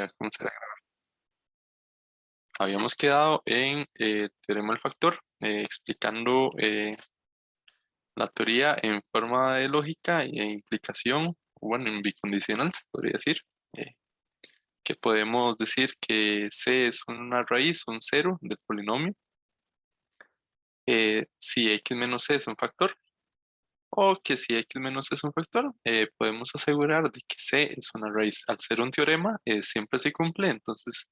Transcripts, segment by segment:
a comenzar a grabar. Habíamos quedado en el teorema del factor, explicando la teoría en forma de lógica e implicación, bueno, en bicondicional se podría decir, eh, que podemos decir que C es una raíz, un cero del polinomio, si X menos C es un factor, o que si X menos C es un factor, podemos asegurar de que C es una raíz. Al ser un teorema, siempre se cumple, entonces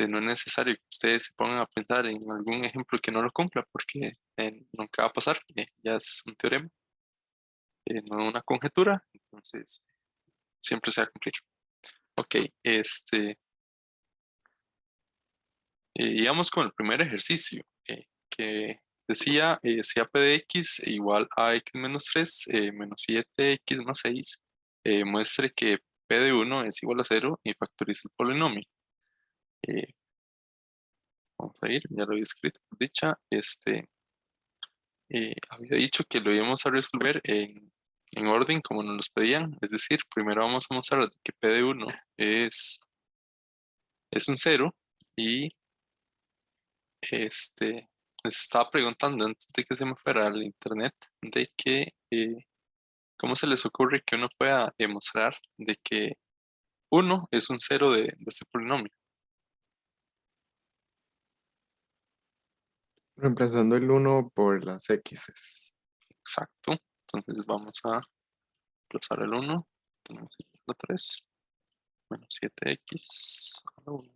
no es necesario que ustedes se pongan a pensar en algún ejemplo que no lo cumpla, porque nunca va a pasar, ya es un teorema, no una conjetura, entonces siempre se va a cumplir. Ok, íbamos con el primer ejercicio, que decía si AP de X igual a X menos 3 menos 7X más 6, muestre que P de 1 es igual a 0 y factoriza el polinomio. Eh, Vamos a ir, ya lo había escrito por dicha, había dicho que lo íbamos a resolver en orden como nos los pedían, es decir, primero vamos a mostrar que P de 1 es un 0 y les estaba preguntando antes de que se me fuera al internet de que cómo se les ocurre que uno pueda demostrar de que 1 es un 0 de este polinomio. Reemplazando el 1 por las X. Exacto. Entonces vamos a desplazar el 1. Tenemos X a la 3 menos 7X a la 1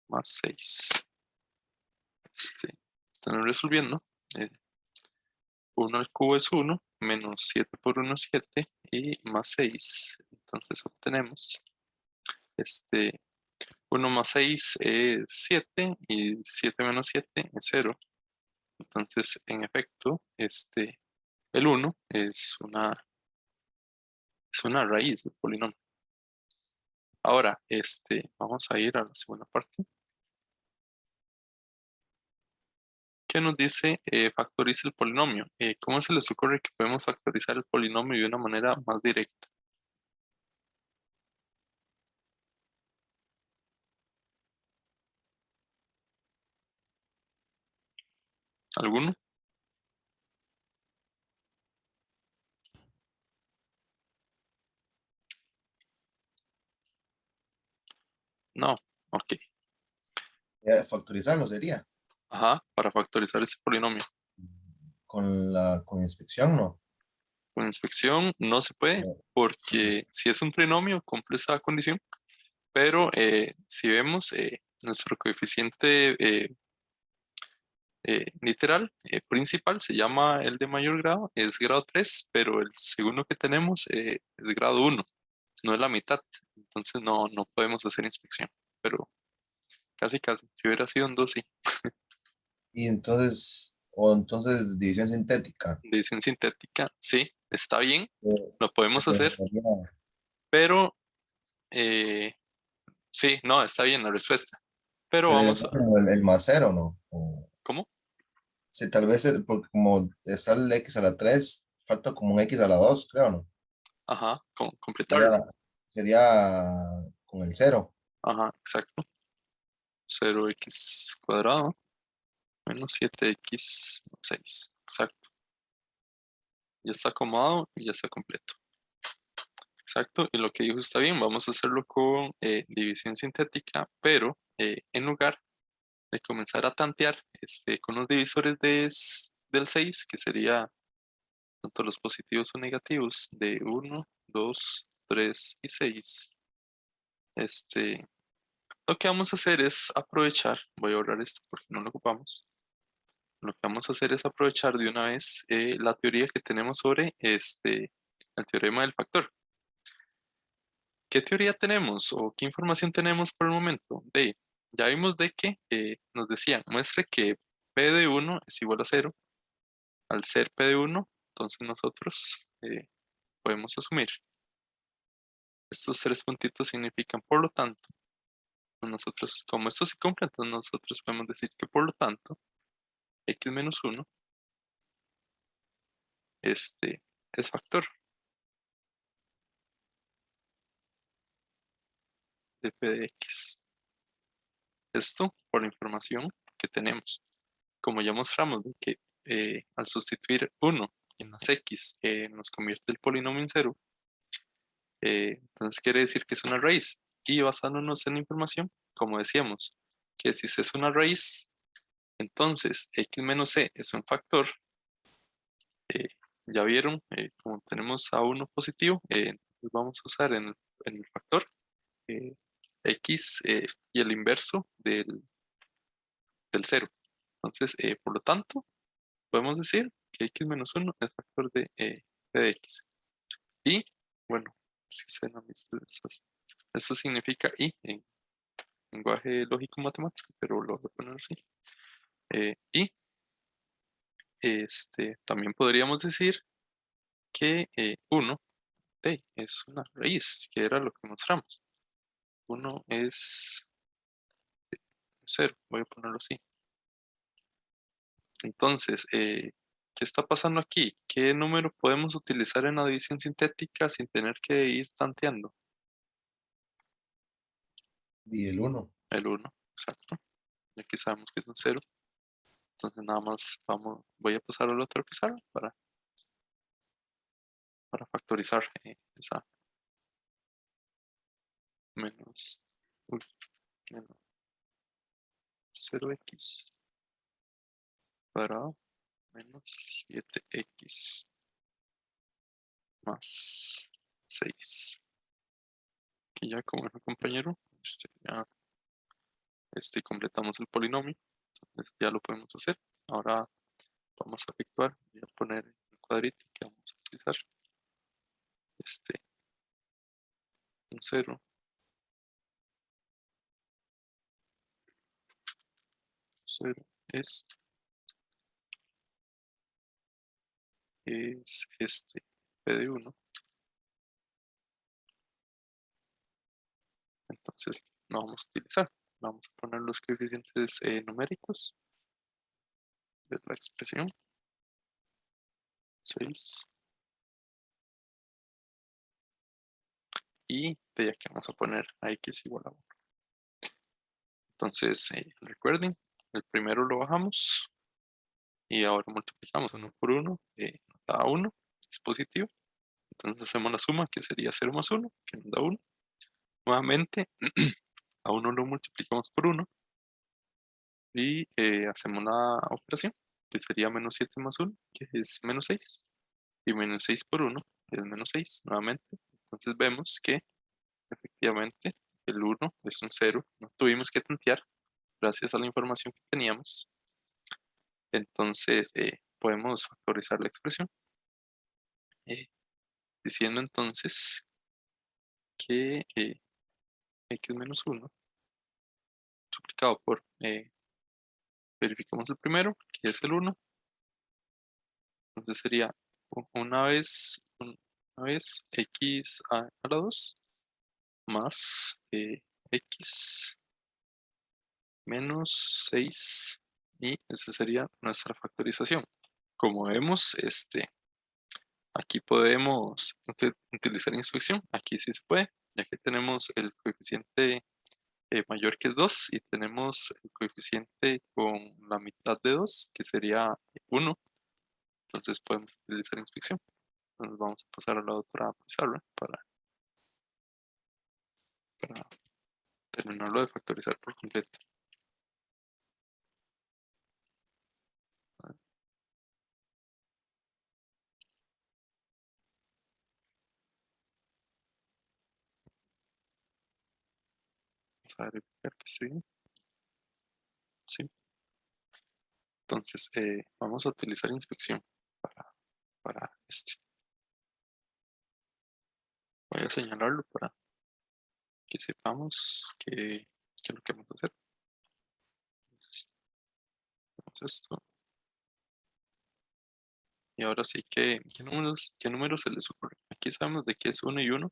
más 6. Están resolviendo. 1 al cubo es 1, menos 7 por 1 es 7 y más 6. Entonces obtenemos 1 más 6 es 7 y 7 menos 7 es 0. Entonces, en efecto, el 1 es una raíz del polinomio. Ahora, vamos a ir a la segunda parte. ¿Qué nos dice factoriza el polinomio? ¿Cómo se les ocurre que podemos factorizar el polinomio de una manera más directa? ¿Alguno? No. Ok. Factorizarlo sería. Ajá, para factorizar ese polinomio. Con inspección, ¿no? Con inspección no se puede, porque si es un trinomio cumple esa condición, pero si vemos nuestro coeficiente literal principal se llama el de mayor grado, es grado 3, pero el segundo que tenemos es grado 1, no es la mitad, entonces no podemos hacer inspección, pero casi, si hubiera sido un 2, sí. Y entonces división sintética. División sintética, sí, está bien, lo Se podemos hacer, realizaría- pero eh, sí, no, está bien la respuesta, pero se vamos realizaría a, como el más cero, ¿no? ¿cómo? Sí, tal vez, porque como está el X a la 3 falta como un X a la 2 creo, ¿no? Ajá, completarlo, Sería, sería con el cero. ajá, exacto, 0x cuadrado menos 7x 6, exacto, ya está acomodado y ya está completo. Exacto, y lo que dijo está bien, vamos a hacerlo con división sintética, pero en lugar de comenzar a tantear con los divisores del 6, que sería tanto los positivos o negativos de 1, 2, 3 y 6, lo que vamos a hacer es aprovechar, voy a borrar esto porque no lo ocupamos, lo que vamos a hacer es aprovechar de una vez la teoría que tenemos sobre el teorema del factor. ¿Qué teoría tenemos o qué información tenemos por el momento? Ya vimos de que nos decían, muestre que P de 1 es igual a 0. Al ser P de 1, entonces nosotros podemos asumir. Estos tres puntitos significan por lo tanto. Nosotros, como esto se cumple, entonces nosotros podemos decir que por lo tanto, X menos 1 es factor de f de x. Esto por la información que tenemos. Como ya mostramos de que al sustituir 1 en las x nos convierte el polinomio en 0, entonces quiere decir que es una raíz. Y basándonos en la información, como decíamos, que si C es una raíz, entonces x menos c es un factor. Ya vieron, como tenemos a 1 positivo, entonces vamos a usar en el factor x y el inverso del 0. Entonces, por lo tanto, podemos decir que x menos 1 es factor de p de x. Y, bueno, si se han visto eso significa y en lenguaje lógico matemático, pero lo voy a poner así. Y también podríamos decir que 1 es una raíz, que era lo que mostramos. 1 es 0, voy a ponerlo así. Entonces, ¿qué está pasando aquí? ¿Qué número podemos utilizar en la división sintética sin tener que ir tanteando? Y el 1. El 1, exacto. Y aquí sabemos que es un 0. Entonces nada más voy a pasar al otro pizarra para factorizar esa menos, uy, menos 0x para menos 7x más 6. Y ya como dijo el compañero, ya completamos el polinomio. Entonces ya lo podemos hacer. Ahora vamos a efectuar, voy a poner el cuadrito que vamos a utilizar. Un 0, 0 es p de 1. Entonces no vamos a utilizar. Vamos a poner los coeficientes numéricos de la expresión. 6. Y de aquí vamos a poner a x igual a 1. Entonces, recuerden, el primero lo bajamos y ahora multiplicamos 1 por 1. Da 1, es positivo. Entonces hacemos la suma, que sería 0 más 1, que nos da 1. Nuevamente, a 1 lo multiplicamos por 1 y hacemos la operación, que sería menos 7 más 1, que es menos 6. Y menos 6 por 1 es menos 6 nuevamente. Entonces vemos que efectivamente el 1 es un 0. No tuvimos que tantear gracias a la información que teníamos. Entonces podemos factorizar la expresión. Diciendo entonces que x menos 1 multiplicado por, verificamos el primero, que es el 1. Entonces sería una vez x a la 2 más x menos 6 y esa sería nuestra factorización. Como vemos, aquí podemos utilizar inspección. Aquí sí se puede, ya que tenemos el coeficiente mayor que es 2 y tenemos el coeficiente con la mitad de 2, que sería 1. Entonces podemos utilizar inspección. Entonces vamos a pasar a la otra pizarra para terminarlo de factorizar por completo. Vamos a verificar que esté bien. Sí. Entonces vamos a utilizar inspección para Voy a señalarlo para que sepamos qué es lo que vamos a hacer. Entonces, hacemos esto. Y ahora sí, ¿qué números se les ocurre? Aquí sabemos de que es 1 y 1,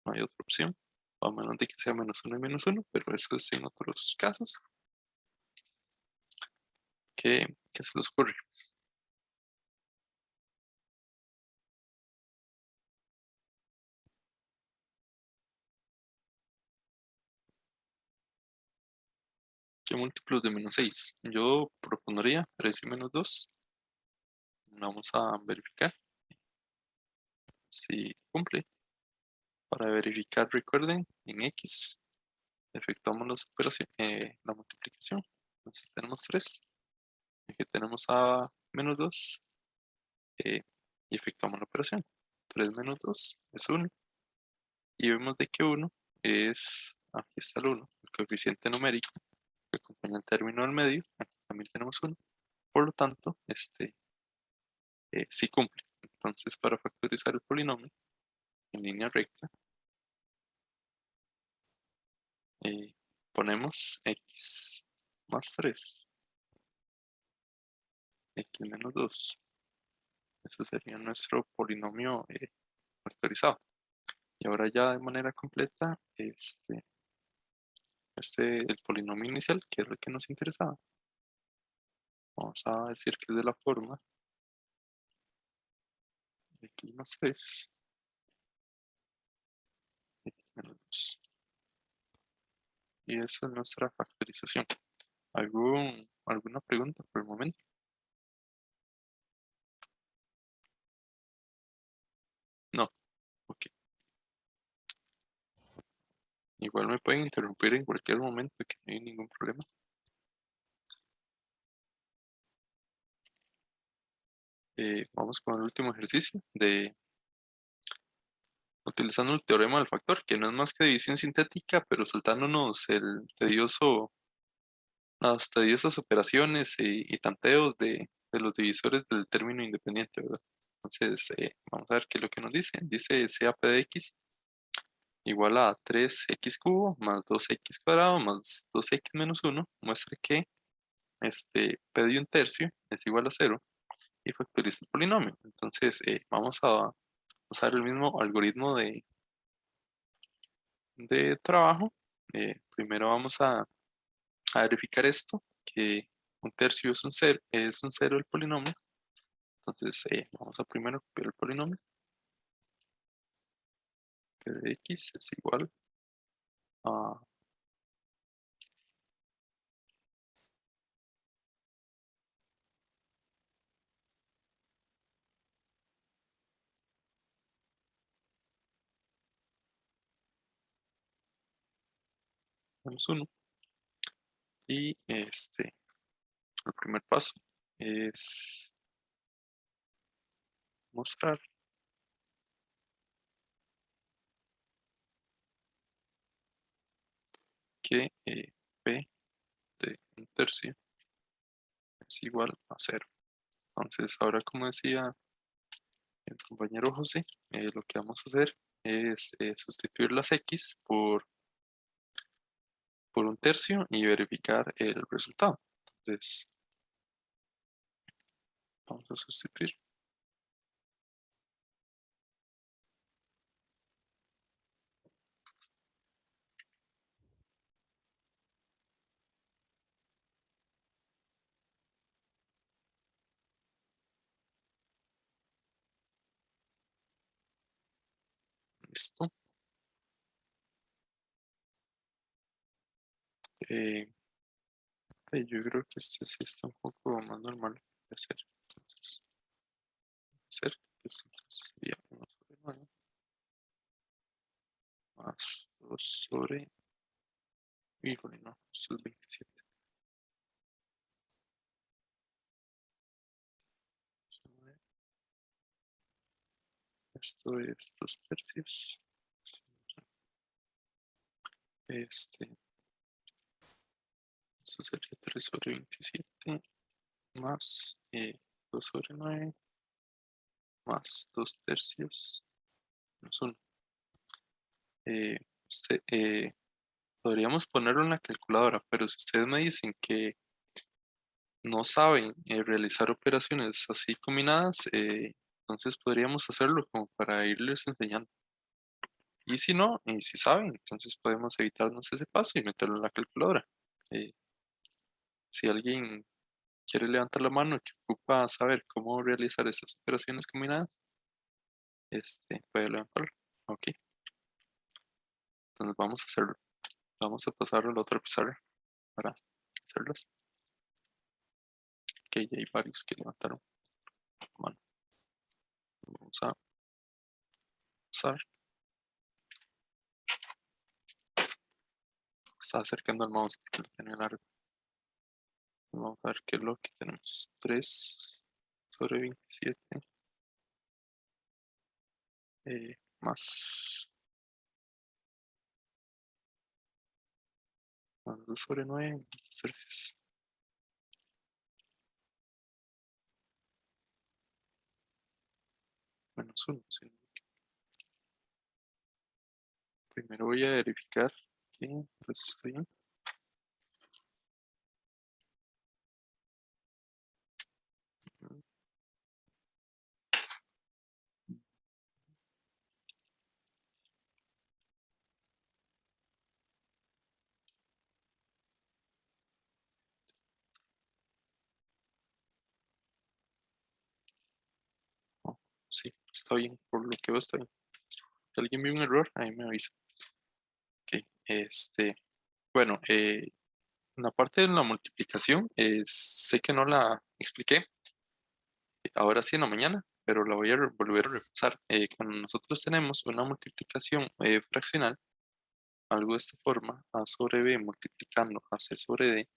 no hay otra opción. A menos de que sea menos 1 y menos 1, pero eso es en otros casos. ¿Qué se les ocurre? ¿Qué múltiplos de menos 6? Yo propondría 3 y menos 2. Vamos a verificar si cumple. Para verificar, recuerden, en X efectuamos la multiplicación. Entonces tenemos 3. Aquí tenemos a menos 2 y efectuamos la operación. 3 menos 2 es 1. Y vemos de que 1 es, aquí está el 1, el coeficiente numérico que acompaña el término del medio. Aquí también tenemos 1. Por lo tanto, sí cumple. Entonces, para factorizar el polinomio en línea recta, ponemos x más 3, x menos 2. Eso sería nuestro polinomio factorizado. Y ahora ya de manera completa, el polinomio inicial, que es lo que nos interesaba, vamos a decir que es de la forma x más 3, x menos 2. Y esa es nuestra factorización. ¿Alguna pregunta por el momento? No, ok. Igual me pueden interrumpir en cualquier momento, que no hay ningún problema. Vamos con el último ejercicio de utilizando el teorema del factor, que no es más que división sintética, pero saltándonos las tediosas operaciones y tanteos de los divisores del término independiente, ¿verdad? Entonces, vamos a ver qué es lo que nos dice. Dice CAP de x igual a 3x cubo más 2x cuadrado más 2x menos 1. Muestra que P de un tercio es igual a 0 y factoriza el polinomio. Entonces, vamos a usar el mismo algoritmo de trabajo. Primero vamos a verificar esto, que un tercio es un cero el polinomio. Entonces, vamos a primero copiar el polinomio. P de x es igual a menos 1. Y el primer paso es mostrar que P de un tercio es igual a 0. Entonces, ahora como decía el compañero José, lo que vamos a hacer es sustituir las x por un tercio y verificar el resultado. Entonces, vamos a sustituir. Listo. Eh, yo creo que este sí está un poco más normal de hacer. Entonces, hacer que esto entonces sería 1 sobre 9 más 2 sobre. Híjole, no, esto es 27. Esto es 2 tercios. Esto sería 3 sobre 27 más 2 sobre 9 más 2 tercios menos 1. Eh, podríamos ponerlo en la calculadora, pero si ustedes me dicen que no saben realizar operaciones así combinadas, entonces podríamos hacerlo como para irles enseñando. Y si no, y si saben, entonces podemos evitarnos ese paso y meterlo en la calculadora. Eh, si alguien quiere levantar la mano que ocupa saber cómo realizar esas operaciones combinadas, puede levantarlo. Ok, entonces vamos a hacerlo. Vamos a pasar a la otra pizarra para hacerlas. Ok, ya hay varios que levantaron la mano. Vamos a usar. Está acercando el mouse porque lo tenía largo. Vamos a ver qué es lo que tenemos. 3 sobre 27. Más 2 sobre 9 tercios. Menos 1. Sí. Primero voy a verificar que eso está bien. Oh, sí, está bien. Por lo que veo está bien. Si alguien vio un error, ahí me avisa. Ok, bueno, en la parte de la multiplicación, sé que no la expliqué, ahora sí en la mañana, pero la voy a volver a repasar. Cuando nosotros tenemos una multiplicación fraccional, algo de esta forma, a sobre b multiplicando a c sobre d,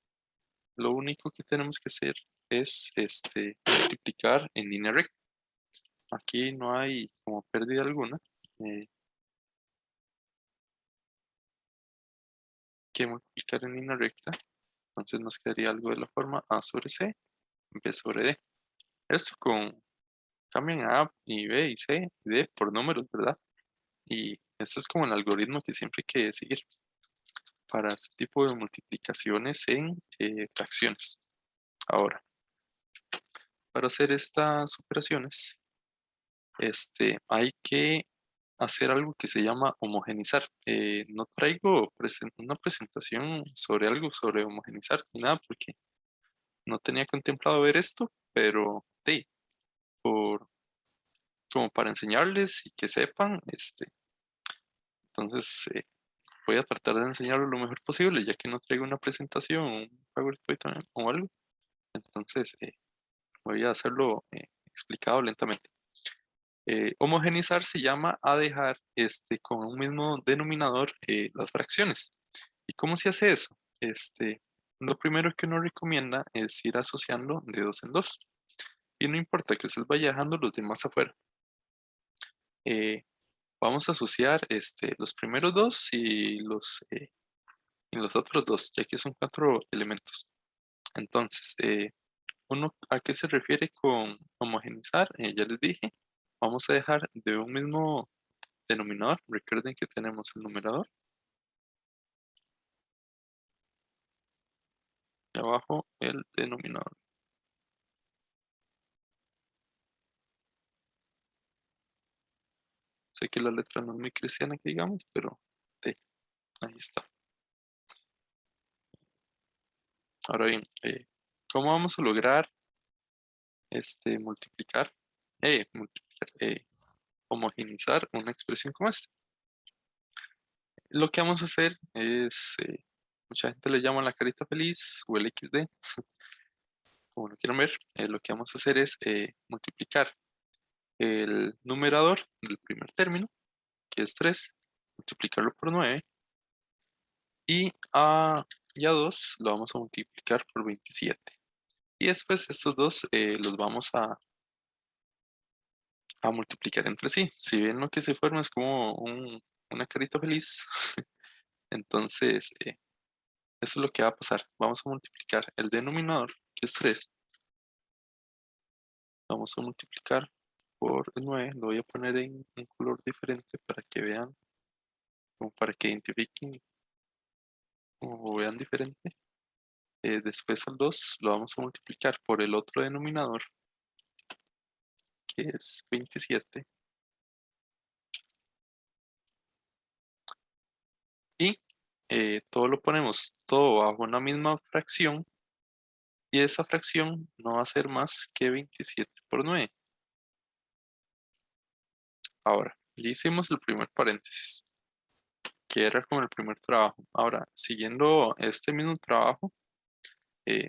lo único que tenemos que hacer es multiplicar en línea recta. Aquí no hay como pérdida alguna. Que multiplicar en línea recta. Entonces nos quedaría algo de la forma a sobre c, b sobre d. Esto con cambian a y b y c y d por números, ¿verdad? Y este es como el algoritmo que siempre hay que seguir para este tipo de multiplicaciones en fracciones. Ahora, para hacer estas operaciones, hay que hacer algo que se llama homogenizar. No traigo una presentación sobre algo sobre homogenizar ni nada porque no tenía contemplado ver esto, pero sí, por, como para enseñarles y que sepan, entonces voy a tratar de enseñarlo lo mejor posible, ya que no traigo una presentación, un PowerPoint o algo. Entonces voy a hacerlo explicado lentamente. Homogenizar se llama a dejar con un mismo denominador las fracciones. ¿Y cómo se hace eso? Lo primero que uno recomienda es ir asociando de dos en dos. Y no importa que usted vaya dejando los demás afuera. Vamos a asociar los primeros dos y los otros dos, ya que son 4 elementos. Entonces, ¿uno a qué se refiere con homogenizar? Ya les dije, vamos a dejar de un mismo denominador. Recuerden que tenemos el numerador y abajo el denominador. Sé que la letra no es muy cristiana que digamos, pero sí, ahí está. Ahora bien, ¿cómo vamos a lograr multiplicar, homogenizar una expresión como esta? Lo que vamos a hacer es, mucha gente le llama la carita feliz o el XD, como lo quieran ver. Lo que vamos a hacer es multiplicar el numerador del primer término, que es 3, multiplicarlo por 9, y a 2 lo vamos a multiplicar por 27. Y después estos dos los vamos a multiplicar entre sí. Si ven lo que se forma es como una carita feliz, entonces eso es lo que va a pasar. Vamos a multiplicar el denominador, que es 3. Vamos a multiplicar por 9. Lo voy a poner en un color diferente para que vean, como para que identifiquen o vean diferente. Después al 2 lo vamos a multiplicar por el otro denominador, que es 27. Y todo lo ponemos todo bajo una misma fracción. Y esa fracción no va a ser más que 27 por 9. Ahora, ya hicimos el primer paréntesis, que era como el primer trabajo. Ahora, siguiendo este mismo trabajo,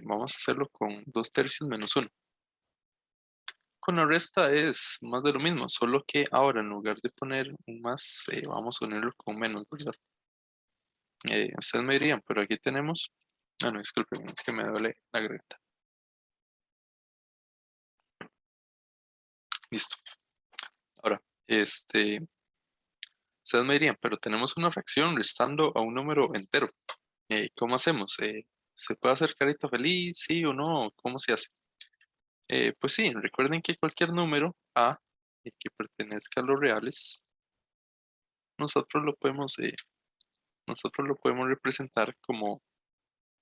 Vamos a hacerlo con 2/3 menos 1. Con la resta es más de lo mismo, solo que ahora en lugar de poner un más, vamos a unirlo con menos, ¿verdad? Ustedes me dirían, pero aquí tenemos, no, disculpen, es que me duele la garganta. Listo. Ahora, ustedes me dirían, pero tenemos una fracción restando a un número entero. ¿Cómo hacemos? ¿Se puede hacer carita feliz? ¿Sí o no? ¿Cómo se hace? Pues sí, recuerden que cualquier número A que pertenezca a los reales, nosotros lo podemos representar como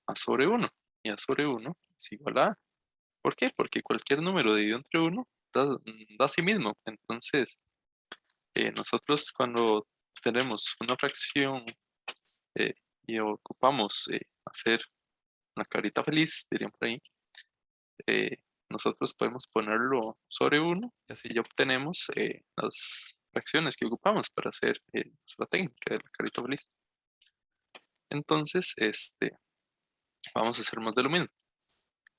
A sobre 1. Y A sobre 1 es igual a A. ¿Por qué? Porque cualquier número dividido entre 1 da a sí mismo. Entonces, nosotros cuando tenemos una fracción eh, y ocupamos hacer una carita feliz, dirían por ahí, eh, nosotros podemos ponerlo sobre 1 y así ya obtenemos las fracciones que ocupamos para hacer la técnica de la carita feliz. Entonces, vamos a hacer más de lo mismo.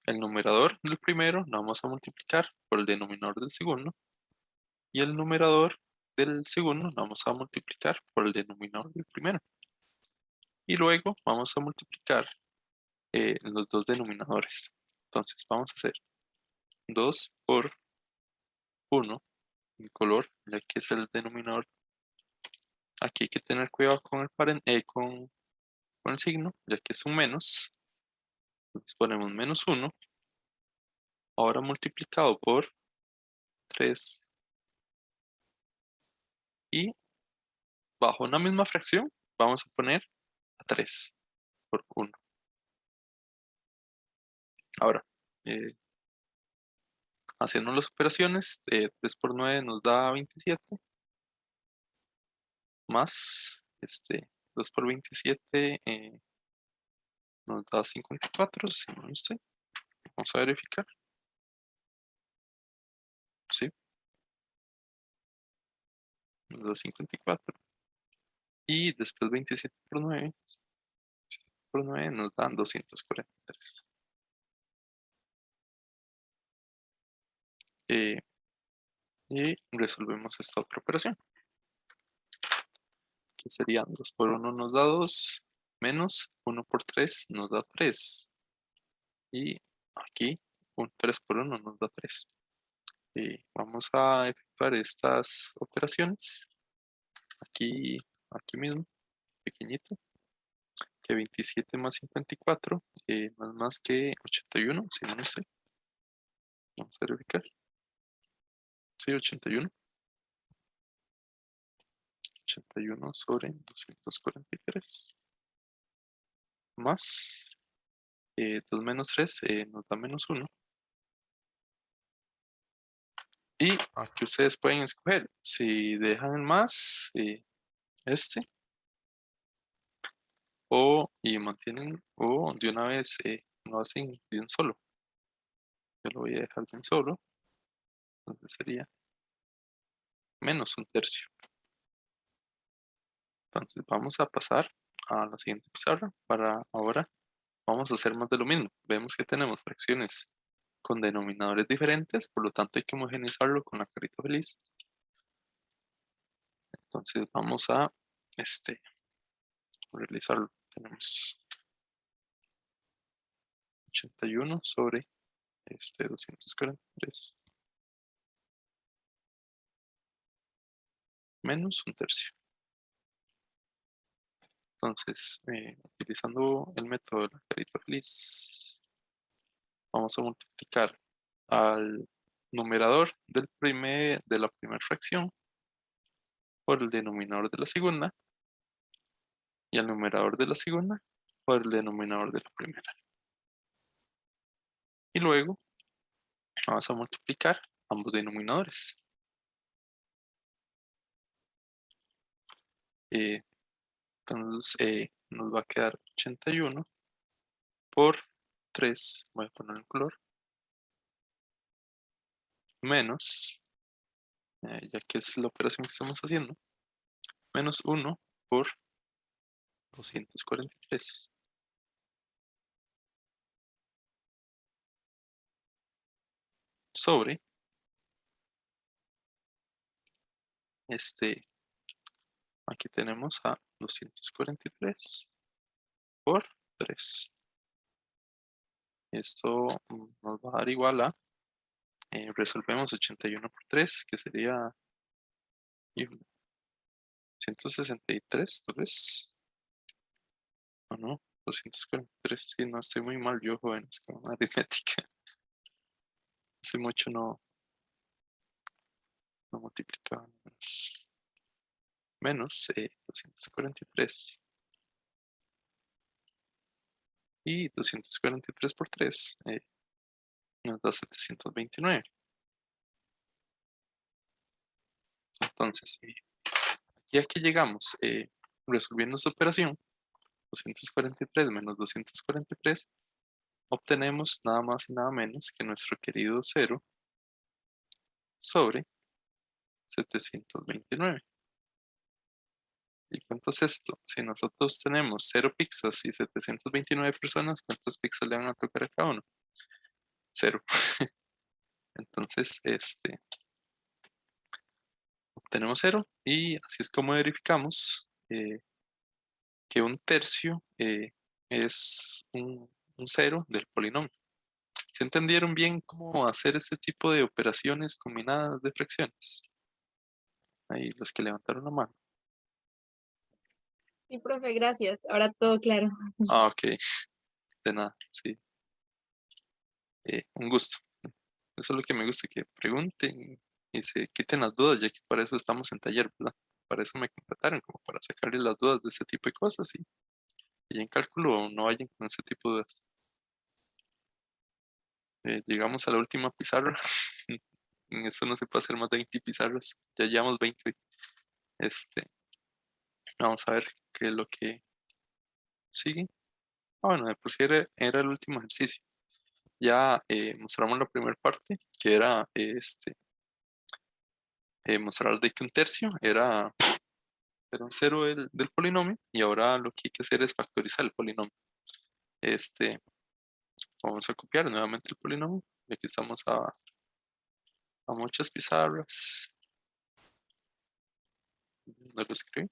El numerador del primero lo vamos a multiplicar por el denominador del segundo y el numerador del segundo lo vamos a multiplicar por el denominador del primero. Y luego vamos a multiplicar los dos denominadores. Entonces vamos a hacer 2 por 1 en color, ya que es el denominador. Aquí hay que tener cuidado con el signo, ya que es un menos. Entonces ponemos menos 1, ahora multiplicado por 3 y bajo una misma fracción vamos a poner a 3 por 1. Ahora, haciendo las operaciones, 3 por 9 nos da 27, más 2 por 27 nos da 54, si no estoy. Vamos a verificar. Sí, nos da 54. Y después 27 por 9 nos dan 243. Y resolvemos esta otra operación, que serían 2 por 1 nos da 2, menos 1 por 3 nos da 3. Y aquí un 3 por 1 nos da 3. Vamos a efectuar estas operaciones aquí mismo, pequeñito, que 27 más 54 no es más que 81, si no sé. Vamos a verificar. Sí, 81. 81 sobre 243. Más 2 menos 3 nos da menos 1. Y aquí ustedes pueden escoger si dejan el más y mantienen o de una vez lo hacen de un solo. Yo lo voy a dejar de un solo. Entonces sería menos un tercio. Entonces vamos a pasar a la siguiente pizarra. Para ahora vamos a hacer más de lo mismo. Vemos que tenemos fracciones con denominadores diferentes, por lo tanto hay que homogeneizarlo con la carita feliz. Entonces vamos a realizarlo. Tenemos 81 sobre 243 menos un tercio. Entonces, utilizando el método de la carita feliz, vamos a multiplicar al numerador de la primera fracción por el denominador de la segunda y al numerador de la segunda por el denominador de la primera. Y luego vamos a multiplicar ambos denominadores. Entonces nos va a quedar 81 por 3, voy a poner en color, menos, ya que es la operación que estamos haciendo, menos 1 por 243. sobre aquí tenemos a 243 por 3. Esto nos va a dar igual a, resolvemos 81 por 3, que sería 163, tal vez. ¿O no? 243, sí, no estoy muy mal yo, jóvenes, con aritmética. Hace mucho no multiplicaba. Menos 243. Y 243 por 3 nos da 729. Entonces, aquí a que llegamos, resolviendo esta operación, 243 menos 243, obtenemos nada más y nada menos que nuestro querido 0 sobre 729. ¿Y cuánto es esto? Si nosotros tenemos 0 pizzas y 729 personas, ¿cuántos pizzas le van a tocar a cada uno? 0. Entonces, obtenemos 0 y así es como verificamos que un tercio es un 0 del polinomio. ¿Se entendieron bien cómo hacer ese tipo de operaciones combinadas de fracciones? Ahí los que levantaron la mano. Sí, profe, gracias. Ahora todo claro. Ah, ok. De nada, sí. Un gusto. Eso es lo que me gusta, que pregunten y se quiten las dudas, ya que para eso estamos en taller, ¿verdad? Para eso me contrataron, como para sacarles las dudas de este tipo de cosas y en cálculo no vayan con ese tipo de dudas. Llegamos a la última pizarra. En esto no se puede hacer más de 20 pizarras. Ya llevamos 20. Vamos a ver qué es lo que sigue. Bueno, de por sí era el último ejercicio. Ya mostramos la primera parte, que era mostrar de que un tercio era un cero del polinomio, y ahora lo que hay que hacer es factorizar el polinomio. Vamos a copiar nuevamente el polinomio. Y aquí estamos a muchas pizarras. ¿No lo escribí?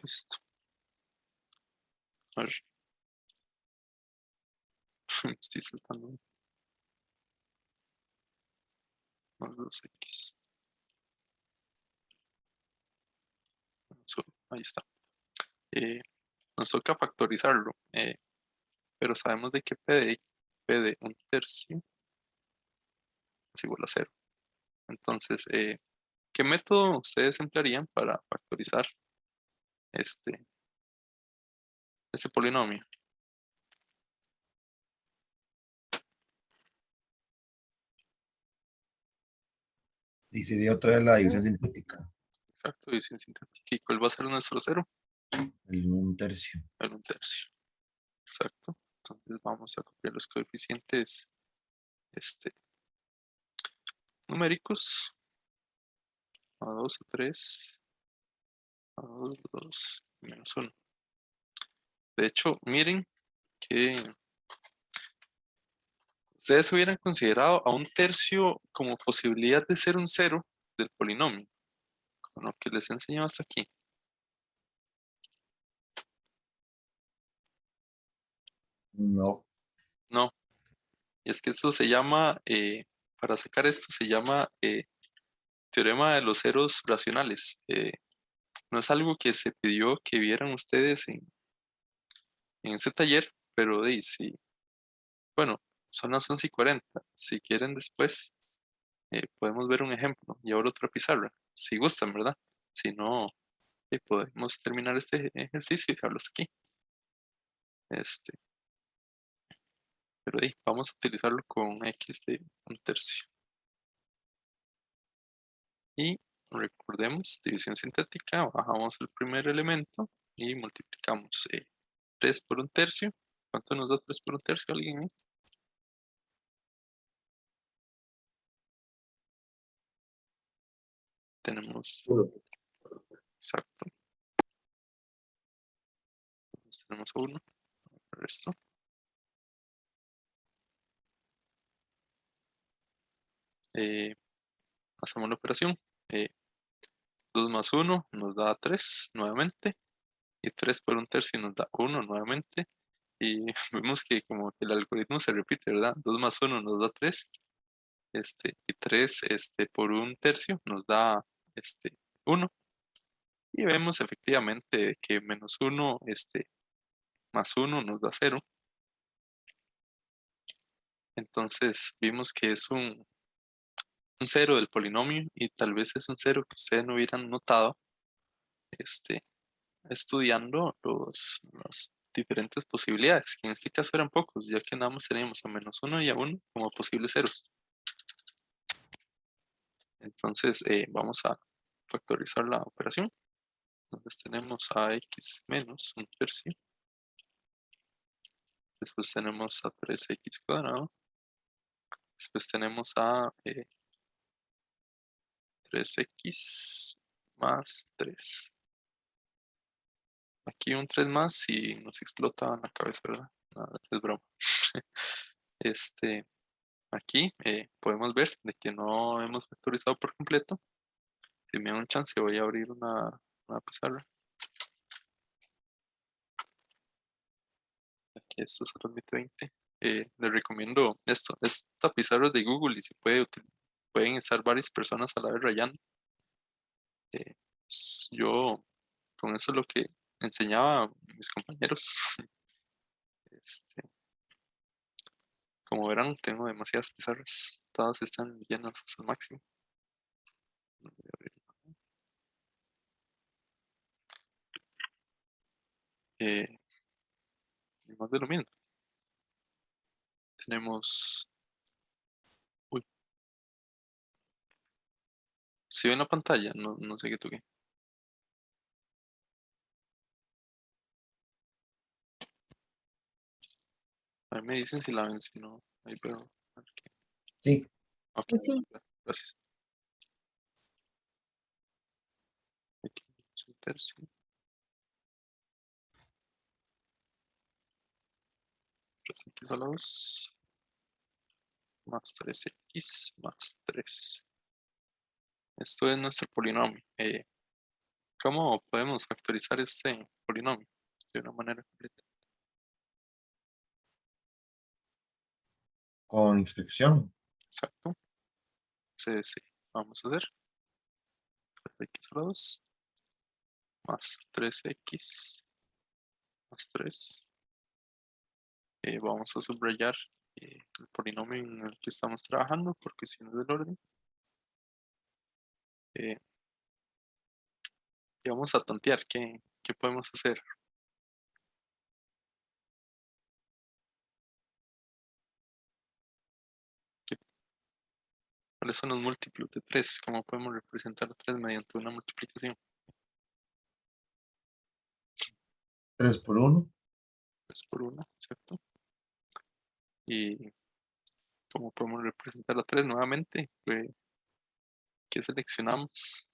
Listo. A ver. Me estoy saltando. Más 2x. Ahí está. Nos toca factorizarlo, pero sabemos de que P de un tercio es igual a 0. Entonces, ¿qué método ustedes emplearían para factorizar este polinomio? Y sería otra vez la división sintética, Exacto, división sintética. ¿Y cuál va a ser nuestro 0? el 1/3. El un tercio. Exacto. Entonces vamos a copiar los coeficientes numéricos. A 2, a 3, a 2, 2, menos 1. De hecho, miren que ustedes hubieran considerado a un tercio como posibilidad de ser un 0 del polinomio, con lo que les he enseñado hasta aquí. No, No, y es que esto se llama, para sacar esto se llama teorema de los ceros racionales. No es algo que se pidió que vieran ustedes en ese taller, pero sí, bueno, son las 11:40. Si quieren después, podemos ver un ejemplo y ahora otra pizarra, si gustan, ¿verdad? Si no, podemos terminar este ejercicio y dejarlo hasta aquí. Pero vamos a utilizarlo con x de un tercio. Y recordemos, división sintética, bajamos el primer elemento y multiplicamos 3 por un tercio. ¿Cuánto nos da 3 por un tercio? ¿Alguien? Tenemos, exacto. Entonces, tenemos 1, el resto. Hacemos la operación. 2 más 1 nos da 3 nuevamente. Y 3 por 1/3 nos da 1 nuevamente. Y vemos que como que el algoritmo se repite, ¿verdad? 2 más 1 nos da 3. Y 3 por 1/3 nos da 1. Y vemos efectivamente que menos 1 más 1 nos da 0. Entonces vimos que es un 0 del polinomio y tal vez es un 0 que ustedes no hubieran notado estudiando las diferentes posibilidades, que en este caso eran pocos, ya que nada más teníamos a menos 1 y a 1 como posibles ceros. Entonces vamos a factorizar la operación. Entonces tenemos a x menos 1/3. Después tenemos a 3x cuadrado. Después tenemos a 3x más 3. Aquí un 3 más y nos explota la cabeza, ¿verdad? Nada, es broma. Aquí podemos ver de que no hemos factorizado por completo. Si me da un chance voy a abrir una pizarra. Aquí esto es otro 20. Les recomiendo esto. Esta pizarra es de Google y se pueden estar varias personas a la vez rayando. Yo con eso es lo que enseñaba a mis compañeros. Como verán, tengo demasiadas pizarras. Todas están llenas hasta el máximo. Y más de lo mismo. Tenemos. Uy. Si ven la pantalla, no sé qué toqué. A ver, me dicen si la ven, si no, ahí veo. Sí, Ok, Sí. gracias. Aquí, 1/3. 3x a la 2 más 3x más 3. Esto es nuestro polinomio. ¿Cómo podemos factorizar este polinomio de una manera completa? con inspección. Exacto. Entonces, vamos a hacer 3x a la 2 más 3x más 3. Vamos a subrayar el polinomio en el que estamos trabajando por cuestiones del orden. Eh, y vamos a tantear qué podemos hacer. ¿Cuáles son los múltiplos de 3? ¿Cómo podemos representar 3 mediante una multiplicación? 3 por 1. 3 por 1, ¿cierto? Y cómo podemos representar a 3 nuevamente. ¿Qué seleccionamos?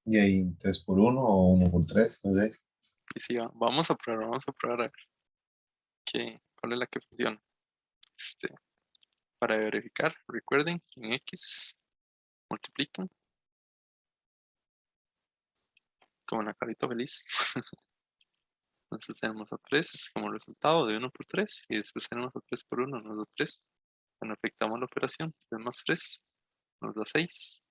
Y ahí 3 por 1 o 1 por 3, no sé. Y sí, vamos a probar a ver cuál es la que funciona. Para verificar, recuerden, en X multiplican como la carita feliz. Entonces tenemos a 3 como resultado de 1 por 3 y después tenemos a 3 por 1, nos da 3. Cuando efectuamos la operación, 3 más 3 nos da 6.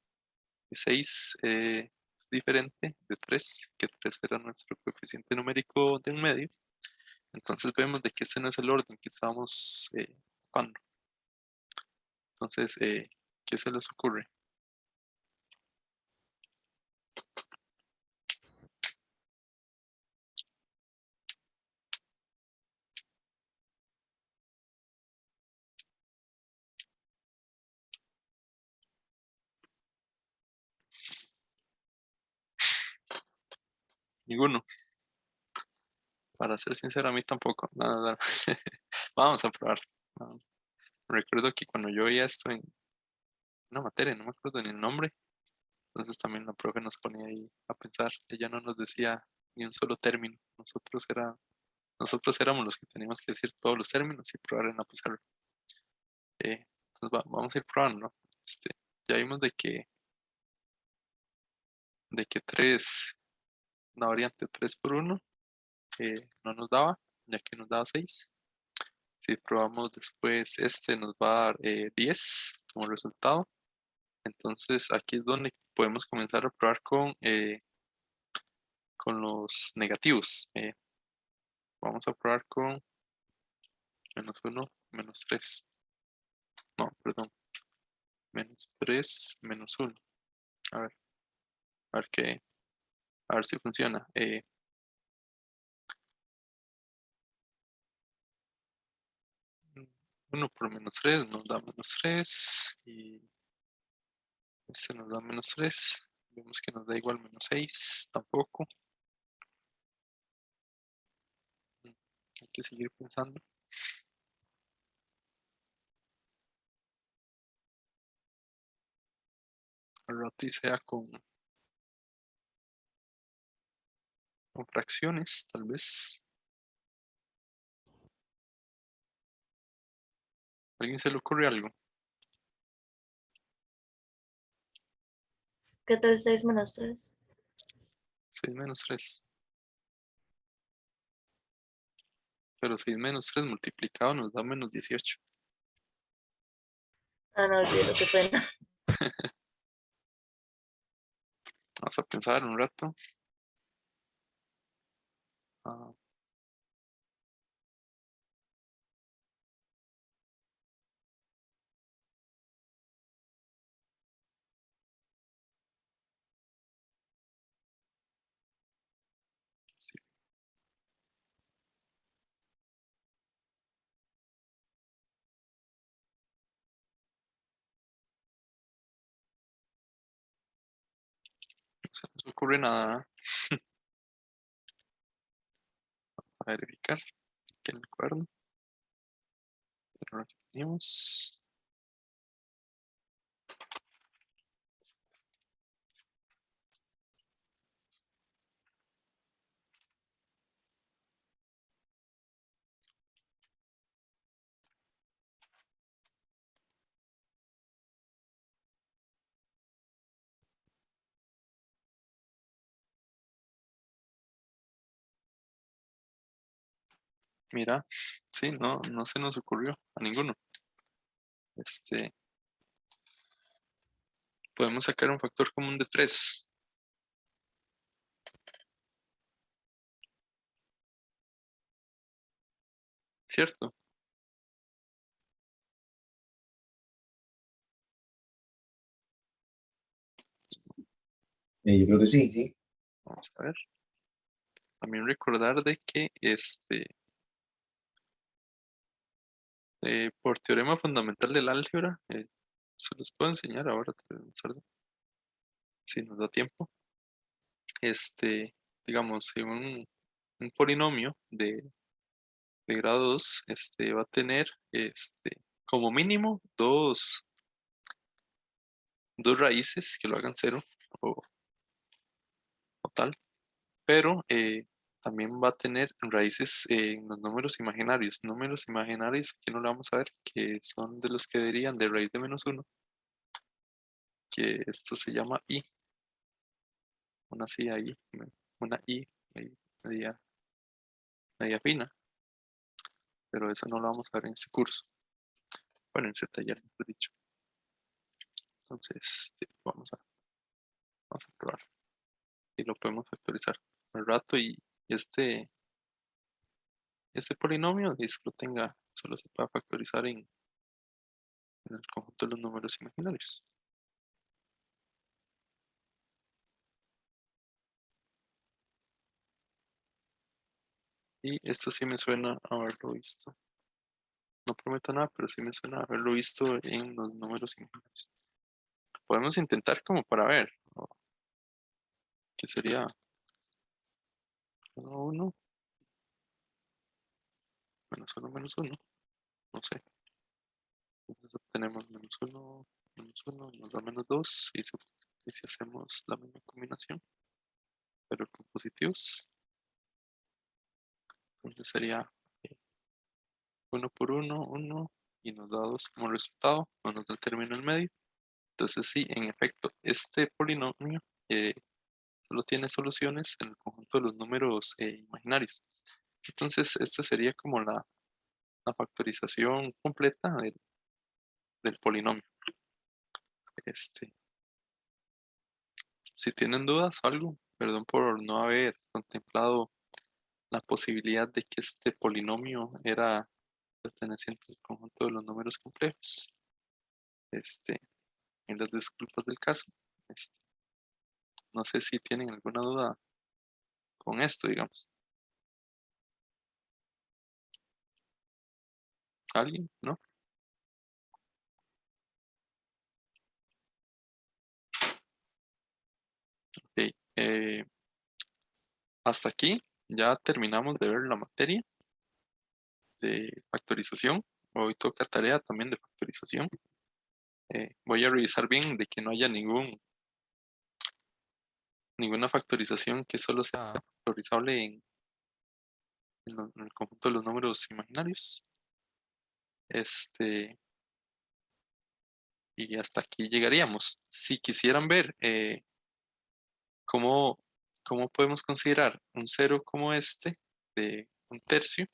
Y 6 es diferente de 3, que 3 era nuestro coeficiente numérico de un medio. Entonces vemos de que este no es el orden que estábamos ocupando. Entonces, ¿qué se les ocurre? Ninguno. Para ser sincero, a mí tampoco. Nada. Vamos a probar. Recuerdo que cuando yo veía esto en una materia, no me acuerdo ni el nombre, entonces también la profe nos ponía ahí a pensar. Ella no nos decía ni un solo término. Nosotros éramos los que teníamos que decir todos los términos y probar en la pizarra. Entonces vamos a ir probando, ¿no? Ya vimos de que 3, una variante 3 por 1 no nos daba, ya que nos daba 6. Si probamos después nos va a dar 10 como resultado. Entonces aquí es donde podemos comenzar a probar con los negativos. Vamos a probar con -1, -3. No, perdón. -3, -1. A ver, a ver si funciona. 1 por -3 nos da -3 y este nos da -3. Vemos que nos da igual -6, tampoco. Hay que seguir pensando. Al rato y sea con fracciones, tal vez. ¿A alguien se le ocurre algo? ¿Qué tal 6 menos 3? 6 menos 3. Pero 6 menos 3 multiplicado nos da -18. Ah, no, olvídalo, qué pena. Vamos a pensar un rato. Ah, no se nos ocurre nada. A verificar que en el cuaderno. Pero lo tenemos. Mira, sí, no se nos ocurrió a ninguno. Podemos sacar un factor común de 3. ¿Cierto? Yo creo que sí, sí. Vamos a ver. También recordar de que por teorema fundamental del álgebra, se los puedo enseñar ahora, ¿verdad? Si nos da tiempo. Digamos, en un polinomio de grado 2, va a tener como mínimo dos raíces que lo hagan cero o, o tal, pero también va a tener raíces en los números imaginarios. Números imaginarios, aquí no lo vamos a ver, que son de los que dirían de raíz de -1, que esto se llama i, una así ahí, una i ahí, media fina, pero eso no lo vamos a ver en este curso. Bueno, en este taller, mejor dicho. Entonces, sí, vamos a probar y lo podemos factorizar al rato y este, este polinomio, solo se puede factorizar en el conjunto de los números imaginarios. Y esto sí me suena a haberlo visto. No prometo nada, pero sí me suena a haberlo visto en los números imaginarios. Podemos intentar como para ver, ¿no? Que sería 1, -1, -1, no sé. Entonces obtenemos -1, nos da -2 y si hacemos la misma combinación, pero con positivos, entonces sería 1 por 1, 1 y nos da 2 como resultado, no nos da el término en medio. Entonces sí, en efecto, este polinomio solo tiene soluciones en el conjunto de los números imaginarios. Entonces esta sería como la factorización completa del polinomio. Si tienen dudas o algo, perdón por no haber contemplado la posibilidad de que este polinomio era perteneciente al conjunto de los números complejos. En las disculpas del caso. No sé si tienen alguna duda con esto, digamos. ¿Alguien? ¿No? Ok. Hasta aquí ya terminamos de ver la materia de factorización. Hoy toca tarea también de factorización. Voy a revisar bien de que no haya ninguna factorización que solo sea factorizable en el conjunto de los números imaginarios. Y hasta aquí llegaríamos. Si quisieran ver cómo podemos considerar un cero como este de un tercio,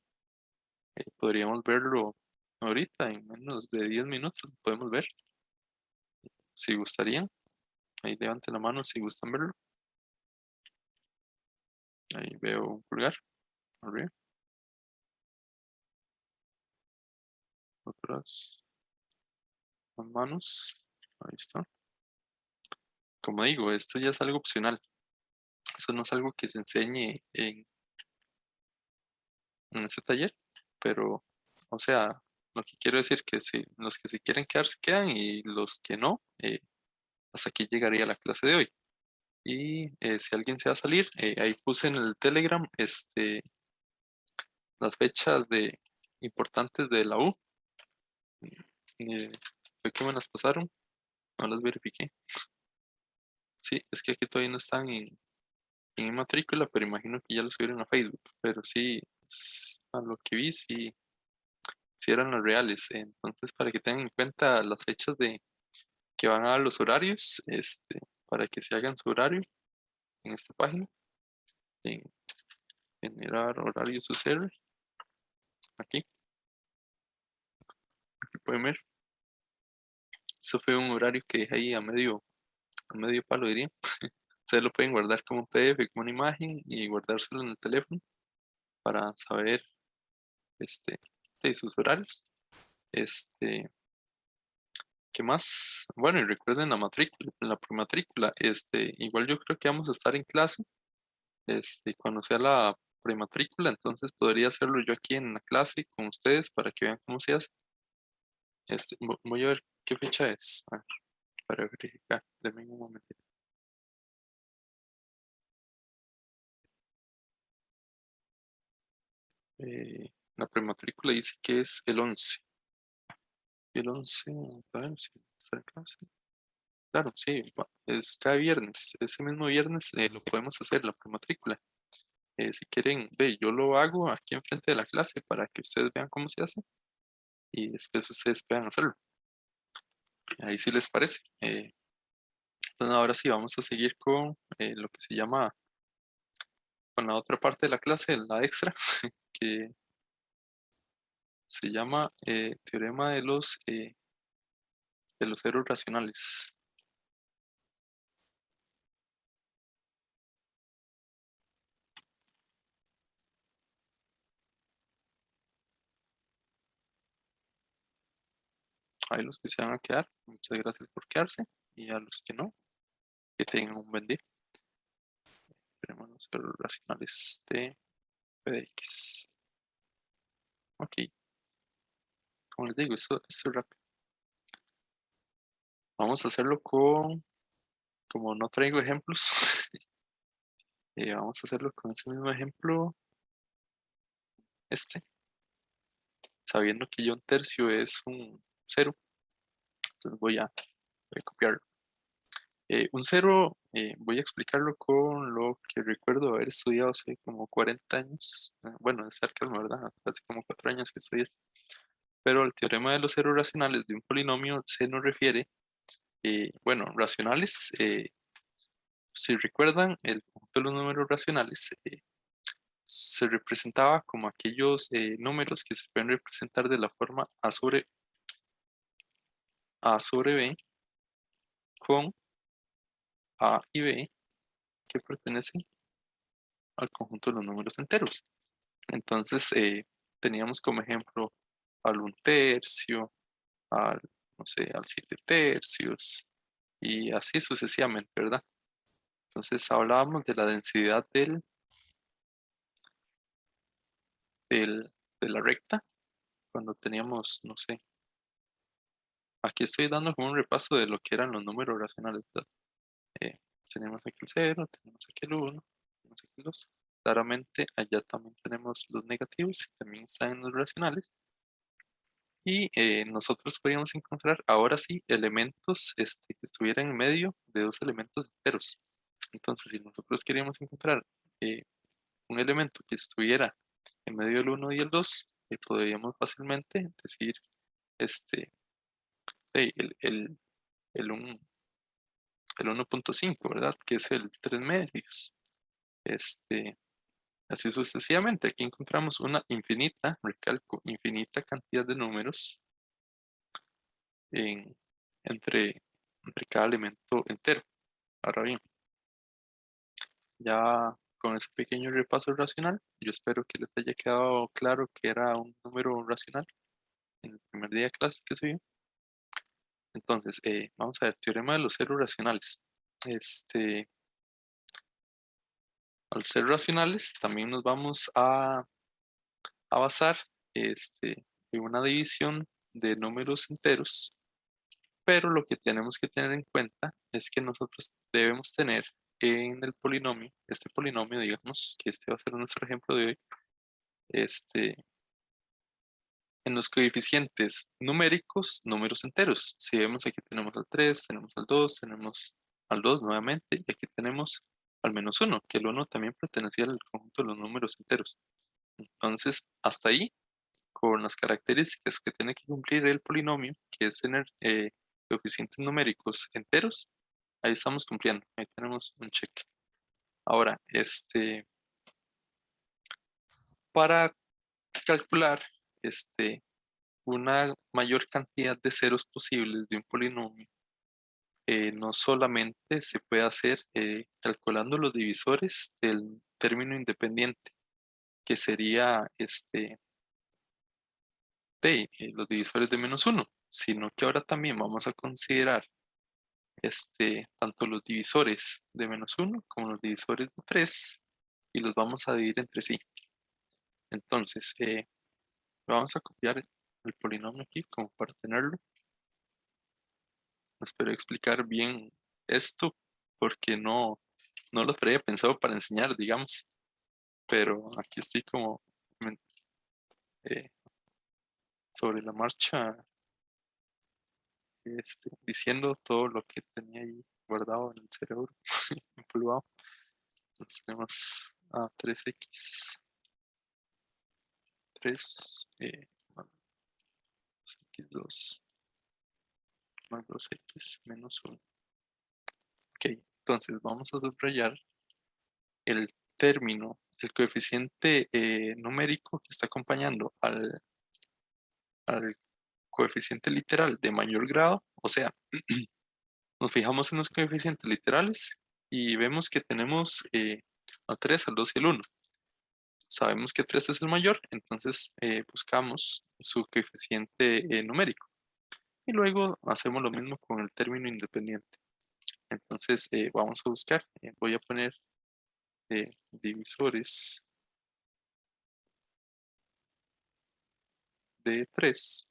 podríamos verlo ahorita en menos de 10 minutos. Lo podemos ver. Si gustarían, ahí levanten la mano si gustan verlo. Ahí veo un pulgar arriba. Otras manos. Ahí está. Como digo, esto ya es algo opcional. Eso no es algo que se enseñe en este taller, pero, o sea, lo que quiero decir que si los que se quieren quedar se quedan y los que no, hasta aquí llegaría la clase de hoy. Y si alguien se va a salir, ahí puse en el Telegram las fechas importantes de la U. Fue que me las pasaron, no las verifiqué. Sí, es que aquí todavía no están en matrícula, pero imagino que ya lo subieron a Facebook. Pero sí, a lo que vi, sí, sí eran las reales. Entonces, para que tengan en cuenta las fechas de que van a dar los horarios, para que se hagan su horario en esta página, en generar horarios UCR, aquí pueden ver. Eso fue un horario que dejé ahí a medio palo, diría. Ustedes lo pueden guardar como un PDF, como una imagen y guardárselo en el teléfono para saber de sus horarios. ¿Qué más? Bueno, y recuerden la matrícula, la prematrícula. Igual yo creo que vamos a estar en clase. Cuando sea la prematrícula, entonces podría hacerlo yo aquí en la clase con ustedes para que vean cómo se hace. Voy a ver qué fecha es. A ver, para verificar. Denme un momento. La prematrícula dice que es el 11. El 11, a ver si está en clase. Claro, sí, es cada viernes. Ese mismo viernes lo podemos hacer, la prematrícula. Si quieren, yo lo hago aquí enfrente de la clase para que ustedes vean cómo se hace y después ustedes puedan hacerlo. Ahí sí les parece. Entonces ahora sí vamos a seguir con lo que se llama, con la otra parte de la clase, la extra, que se llama teorema de los ceros racionales. Hay los que se van a quedar, muchas gracias por quedarse, y a los que no, que tengan un buen día. Tenemos los ceros racionales de P de X. Ok, como les digo, esto es rápido. Vamos a hacerlo como no traigo ejemplos, vamos a hacerlo con ese mismo ejemplo, sabiendo que ya un tercio es un cero, Entonces voy a copiarlo. Un 0, voy a explicarlo con lo que recuerdo haber estudiado hace como 40 años. Bueno, es cerca, ¿verdad? Hace como 4 años que estudié esto. Pero el teorema de los ceros racionales de un polinomio se nos refiere, bueno, racionales, si recuerdan, el conjunto de los números racionales se representaba como aquellos números que se pueden representar de la forma A sobre B con A y B que pertenecen al conjunto de los números enteros. Entonces, teníamos como ejemplo al 1/3, al, no sé, al 7/3 y así sucesivamente, ¿verdad? Entonces hablábamos de la densidad de la recta cuando teníamos, no sé, aquí estoy dando como un repaso de lo que eran los números racionales, ¿verdad? Tenemos aquí el 0, tenemos aquí el 1, tenemos aquí el 2. Claramente allá también tenemos los negativos y también están en los racionales. Y nosotros podríamos encontrar ahora sí elementos que estuvieran en medio de dos elementos enteros. Entonces, si nosotros queríamos encontrar un elemento que estuviera en medio del 1 y el 2, podríamos fácilmente decir el 1.5, ¿verdad? Que es el 3 medios. Así sucesivamente. Aquí encontramos una infinita, recalco, infinita cantidad de números entre cada elemento entero. Ahora bien, ya con ese pequeño repaso racional, yo espero que les haya quedado claro que era un número racional en el primer día de clase que se vio. Entonces, vamos a ver, teorema de los ceros racionales. Al ser racionales, también nos vamos a basar en una división de números enteros, pero lo que tenemos que tener en cuenta es que nosotros debemos tener en el polinomio, este polinomio, digamos, que este va a ser nuestro ejemplo de hoy, en los coeficientes numéricos, números enteros. Si vemos aquí tenemos al 3, tenemos al 2, tenemos al 2 nuevamente, y aquí tenemos al menos 1, que el 1 también pertenecía al conjunto de los números enteros. Entonces, hasta ahí, con las características que tiene que cumplir el polinomio, que es tener coeficientes numéricos enteros, ahí estamos cumpliendo, ahí tenemos un check. Ahora, para calcular una mayor cantidad de ceros posibles de un polinomio, no solamente se puede hacer calculando los divisores del término independiente, que sería los divisores de -1, sino que ahora también vamos a considerar tanto los divisores de -1 como los divisores de 3 y los vamos a dividir entre sí. Entonces, vamos a copiar el polinomio aquí como para tenerlo. Espero explicar bien esto porque no lo traía pensado para enseñar, digamos, pero aquí estoy como eh, sobre la marcha diciendo todo lo que tenía ahí guardado en el cerebro, empolvado. Entonces tenemos a 3x, 3 más x2 más 2x menos 1. Ok, entonces vamos a subrayar el término, el coeficiente numérico que está acompañando al coeficiente literal de mayor grado, o sea, nos fijamos en los coeficientes literales y vemos que tenemos al 3, al 2 y al 1. Sabemos que 3 es el mayor, entonces buscamos su coeficiente numérico. Y luego hacemos lo mismo con el término independiente. Entonces vamos a buscar, voy a poner divisores de 3.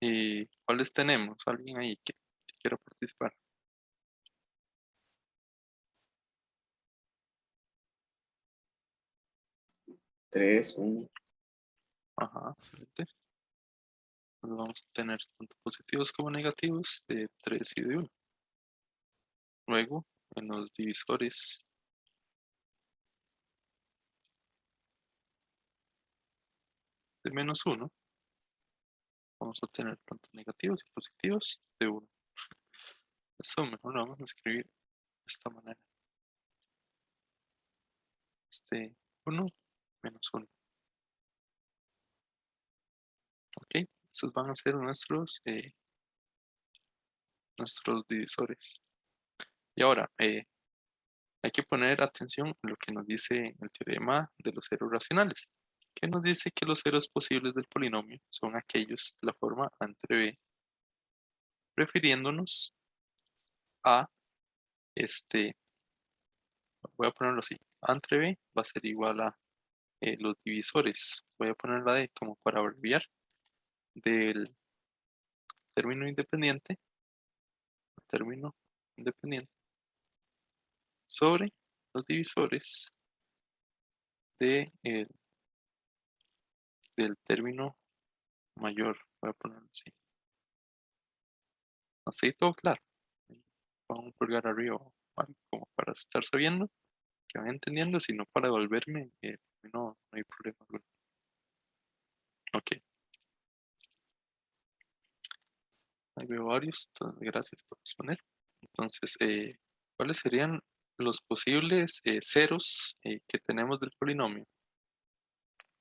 ¿Y cuáles tenemos? ¿Alguien ahí que quiera participar? 3, 1. Ajá, excelente. Entonces vamos a tener tanto positivos como negativos de 3 y de 1. Luego, en los divisores de menos 1, vamos a tener tanto negativos y positivos de 1. Esto mejor lo vamos a escribir de esta manera. 1 menos 1. Ok, estos van a ser nuestros divisores. Y ahora, hay que poner atención a lo que nos dice el teorema de los ceros racionales, que nos dice que los ceros posibles del polinomio son aquellos de la forma A entre B, refiriéndonos a voy a ponerlo así, A entre B va a ser igual a los divisores, voy a poner la D como para abreviar, del término independiente sobre los divisores del término mayor, voy a ponerlo así. Así todo claro. Pongo un pulgar arriba algo como para estar sabiendo que van entendiendo, si no para devolverme, no hay problema alguno. Ok. Ahí veo varios, entonces, gracias por responder. Entonces, ¿cuáles serían los posibles ceros que tenemos del polinomio?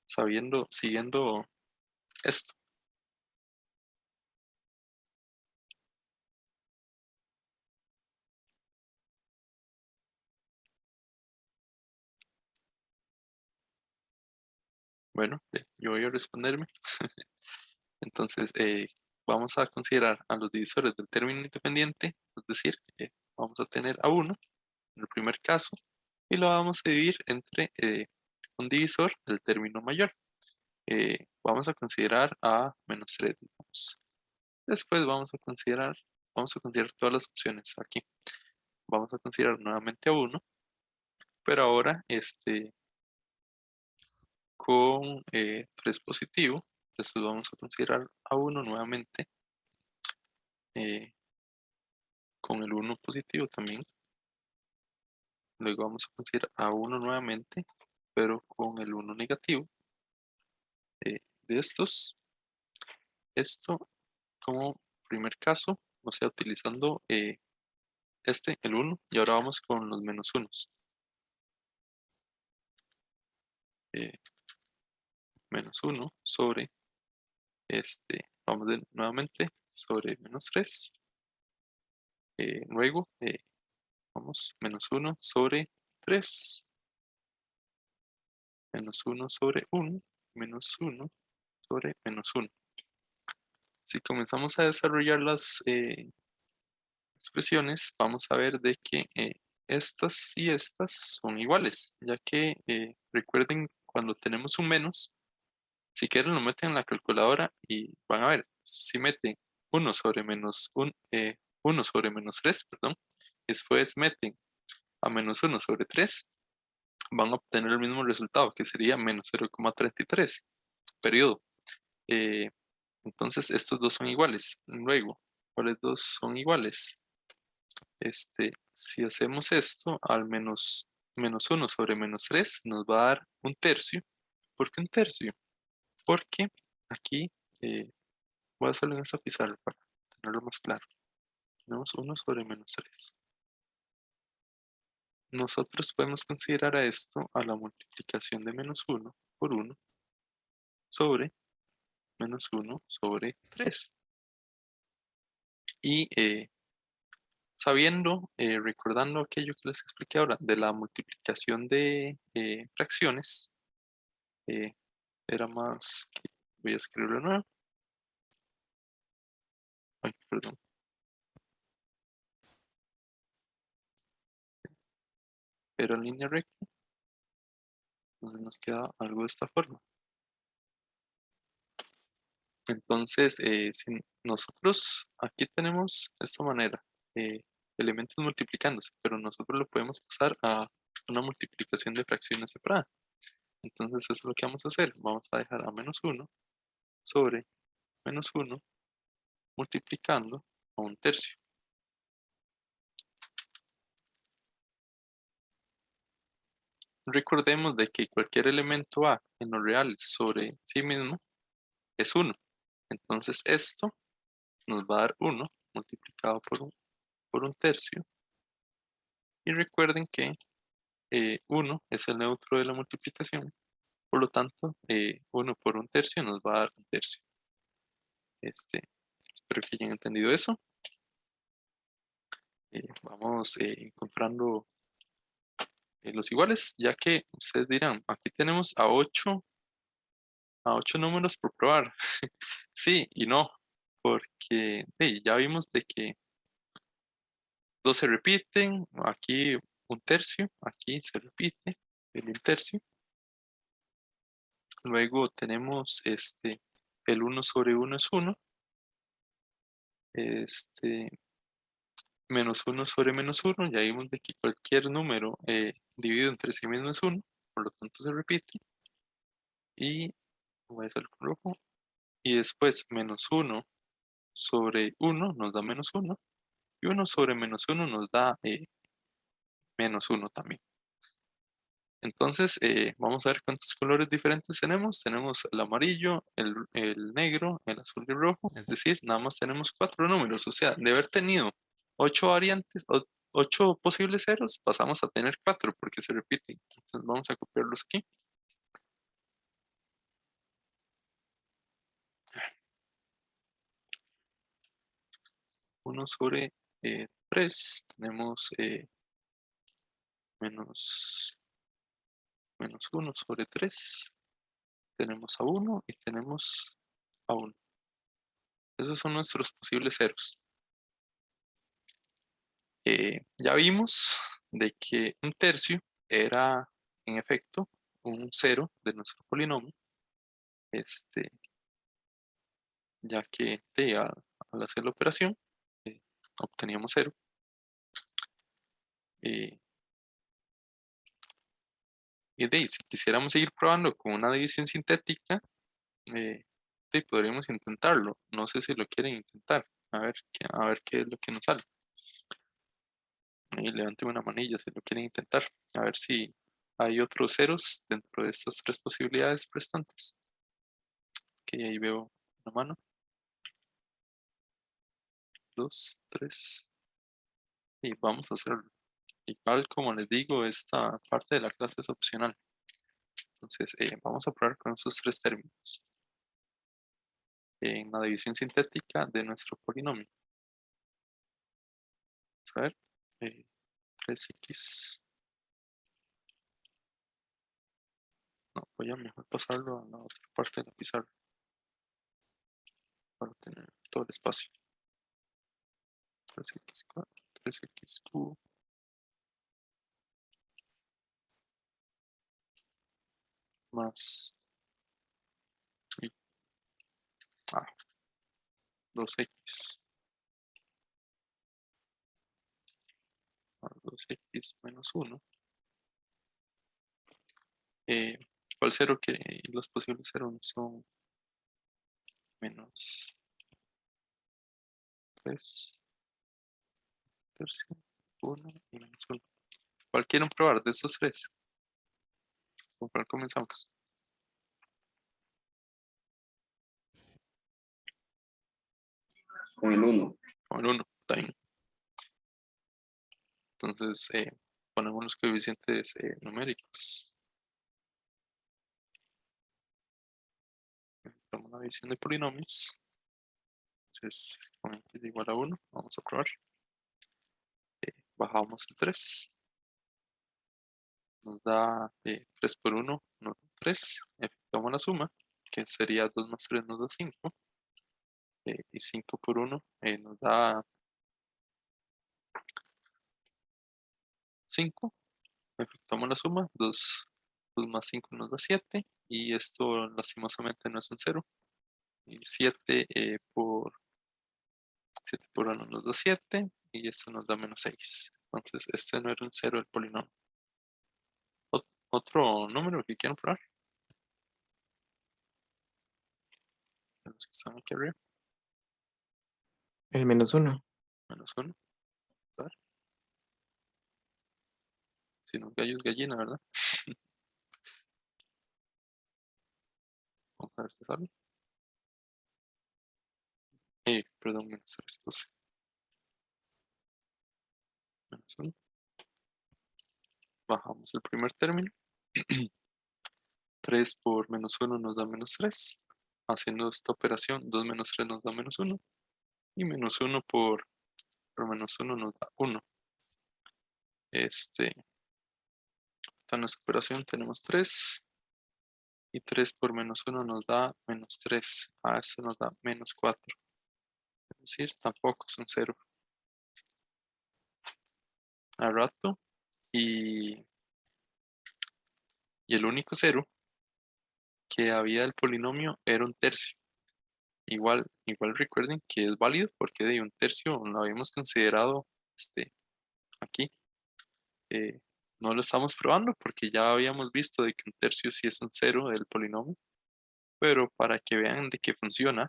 Siguiendo esto. Bueno, yo voy a responderme. Entonces, vamos a considerar a los divisores del término independiente, es decir, vamos a tener a 1 en el primer caso y lo vamos a dividir entre un divisor del término mayor. Vamos a considerar a menos 3, digamos. Después vamos a considerar todas las opciones aquí. Vamos a considerar nuevamente a 1, pero ahora con 3 positivo. Después vamos a considerar a 1 nuevamente con el 1 positivo también. Luego vamos a considerar a 1 nuevamente, pero con el 1 negativo. De estos, esto como primer caso, o sea, utilizando el 1, y ahora vamos con los menos 1. Menos 1 sobre vamos nuevamente sobre menos 3. Luego, vamos, menos 1 sobre 3. Menos 1 sobre 1. Menos 1 sobre menos 1. Si comenzamos a desarrollar las expresiones, vamos a ver de que estas y estas son iguales, ya que recuerden cuando tenemos un menos, si quieren lo meten en la calculadora y van a ver, si meten 1 sobre menos 1 sobre menos 3, perdón, después meten a menos 1 sobre 3, van a obtener el mismo resultado, que sería menos 0,33 periodo. Entonces estos dos son iguales. Luego, ¿cuáles dos son iguales? Si hacemos esto al menos 1 sobre menos 3, nos va a dar un tercio. ¿Por qué un tercio? Porque aquí voy a hacerlo en esta pizarra para tenerlo más claro. Tenemos 1 sobre menos 3. Nosotros podemos considerar a esto a la multiplicación de menos 1 por 1 sobre menos 1 sobre 3. Y sabiendo, recordando aquello que les expliqué ahora de la multiplicación de fracciones, era más que, voy a escribirlo de nuevo. Ay, perdón. Era línea recta. Entonces nos queda algo de esta forma. Entonces, si nosotros aquí tenemos esta manera, elementos multiplicándose, pero nosotros lo podemos pasar a una multiplicación de fracciones separada. Entonces, eso es lo que vamos a hacer. Vamos a dejar a menos 1 sobre menos 1 multiplicando a 1/3. Recordemos de que cualquier elemento A en los reales sobre sí mismo es 1. Entonces esto nos va a dar 1 multiplicado por 1/3. Y recuerden que 1 es el neutro de la multiplicación. Por lo tanto, 1 por 1/3 nos va a dar 1/3. Espero que hayan entendido eso. Vamos encontrando los iguales, ya que ustedes dirán, aquí tenemos a 8 números por probar. Sí y no, porque ya vimos de que 2 se repiten, aquí 1/3, aquí se repite el 1/3. Luego tenemos el 1 sobre 1 es 1. Menos 1 sobre menos 1, ya vimos de que cualquier número dividido entre sí mismo es 1, por lo tanto se repite. Y voy a hacer con rojo. Y después menos 1 sobre 1 nos da menos 1. Y 1 sobre menos 1 nos da menos 1 también. Entonces, vamos a ver cuántos colores diferentes tenemos. Tenemos el amarillo, el negro, el azul y el rojo. Es decir, nada más tenemos 4 números. O sea, de haber tenido 8 variantes, 8 posibles ceros, pasamos a tener 4 porque se repiten. Entonces, vamos a copiarlos aquí. Uno sobre 3, tenemos menos 1 sobre 3, tenemos a 1 y tenemos a 1. Esos son nuestros posibles ceros. Ya vimos de que 1/3 era en efecto un 0 de nuestro polinomio, ya que al hacer la operación obteníamos 0. Y de ahí, si quisiéramos seguir probando con una división sintética, podríamos intentarlo. No sé si lo quieren intentar. A ver qué es lo que nos sale. Y levanten una manilla si lo quieren intentar. A ver si hay otros ceros dentro de estas 3 posibilidades restantes. Ok, ahí veo una mano. 2, 3. Y vamos a hacerlo. Igual como les digo, esta parte de la clase es opcional. Entonces, vamos a probar con estos 3 términos. En la división sintética de nuestro polinomio. Vamos a ver. 3x. No, voy a mejor pasarlo a la otra parte de la pizarra. Para tener todo el espacio. 3x4, 3x cubo. Más 2x más 2x menos 1. ¿Cuál cero que los posibles ceros son menos 3, tercio, 1 y menos 1? ¿Cuál quieren probar de estos 3? ¿Con cuál comenzamos? Con el 1. Con el 1, está bien. Entonces, ponemos los coeficientes numéricos. Tenemos una división de polinomios. Entonces, con x es igual a 1, vamos a probar. Bajamos el 3. Nos da 3 por 1, nos da 3. Efectuamos la suma, que sería 2 más 3 nos da 5. Y 5 por 1 nos da 5. Efectuamos la suma, 2 más 5 nos da 7. Y esto lastimosamente no es un 0. Y 7 por 1 nos da 7. Y esto nos da menos 6. Entonces este no era un 0 del polinomio. ¿Otro número que quieran probar? los que están aquí arriba. El -1. -1. A ver. Si no, gallo es gallina, ¿verdad? Vamos a ver si sale. Perdón, -3, 12. -1. Bajamos el primer término. 3 por -1 nos da -3. Haciendo esta operación, 2 menos 3 nos da -1. Y -1 por -1 nos da 1. En nuestra operación tenemos 3. Y 3 por -1 nos da -3. Esto nos da -4. Es decir, tampoco es un 0. Al rato. Y el único 0 que había del polinomio era un tercio. Igual recuerden que es válido porque de un tercio lo habíamos considerado aquí. No lo estamos probando porque ya habíamos visto de que un tercio sí es un 0 del polinomio. Pero para que vean de qué funciona,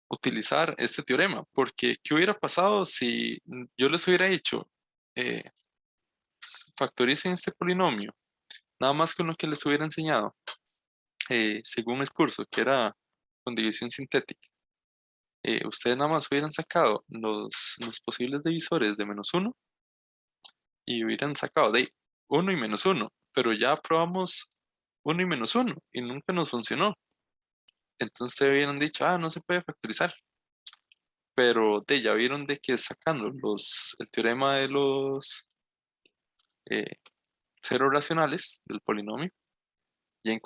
utilizar este teorema. Porque, ¿qué hubiera pasado si yo les hubiera dicho, factoricen este polinomio, nada más con lo que les hubiera enseñado, según el curso, que era con división sintética? Ustedes nada más hubieran sacado los posibles divisores de -1 y hubieran sacado de 1 y -1, pero ya probamos 1 y -1 y nunca nos funcionó. Entonces hubieran dicho, no se puede factorizar. Pero ya vieron de que sacando el teorema de los ceros racionales del polinomio, ya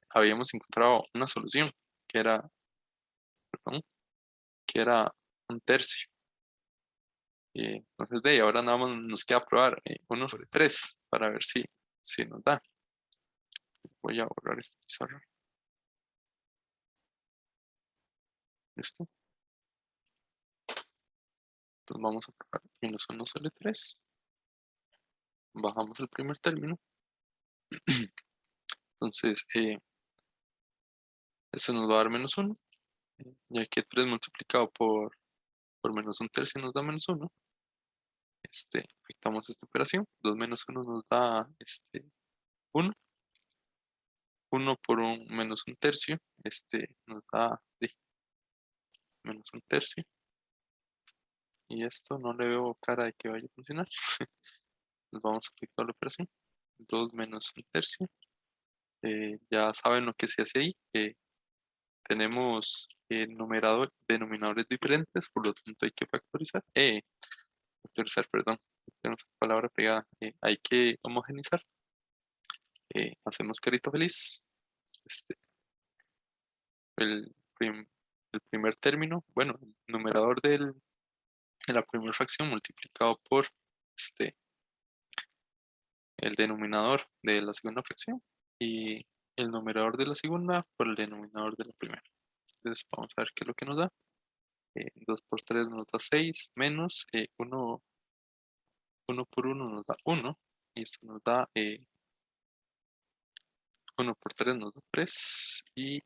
habíamos encontrado una solución que era, perdón, que era un tercio. Entonces ahora nada más nos queda probar 1 sobre 3 para ver si nos da. Voy a borrar esta pizarra. ¿Listo? Entonces vamos a probar -1 sobre 3. Bajamos el primer término. Entonces, eso nos va a dar -1. Ya que 3 multiplicado por -1 tercio nos da -1. Afectamos esta operación. 2 menos 1 nos da 1. 1 por -1 tercio. Nos da -1 tercio. Y esto no le veo cara de que vaya a funcionar. Nos vamos a aplicar la operación. 2 menos 1 tercio. Ya saben lo que se hace ahí. Tenemos denominadores diferentes, por lo tanto hay que factorizar. Factorizar, perdón. Tenemos la palabra pegada. Hay que homogenizar. Hacemos carita feliz. El, el primer término, bueno, el numerador de la primera fracción multiplicado por el denominador de la segunda fracción y el numerador de la segunda por el denominador de la primera. Entonces vamos a ver qué es lo que nos da. 2 por 3 nos da 6 menos 1 por 1 nos da 1 y esto nos da 1 por 3 nos da 3 y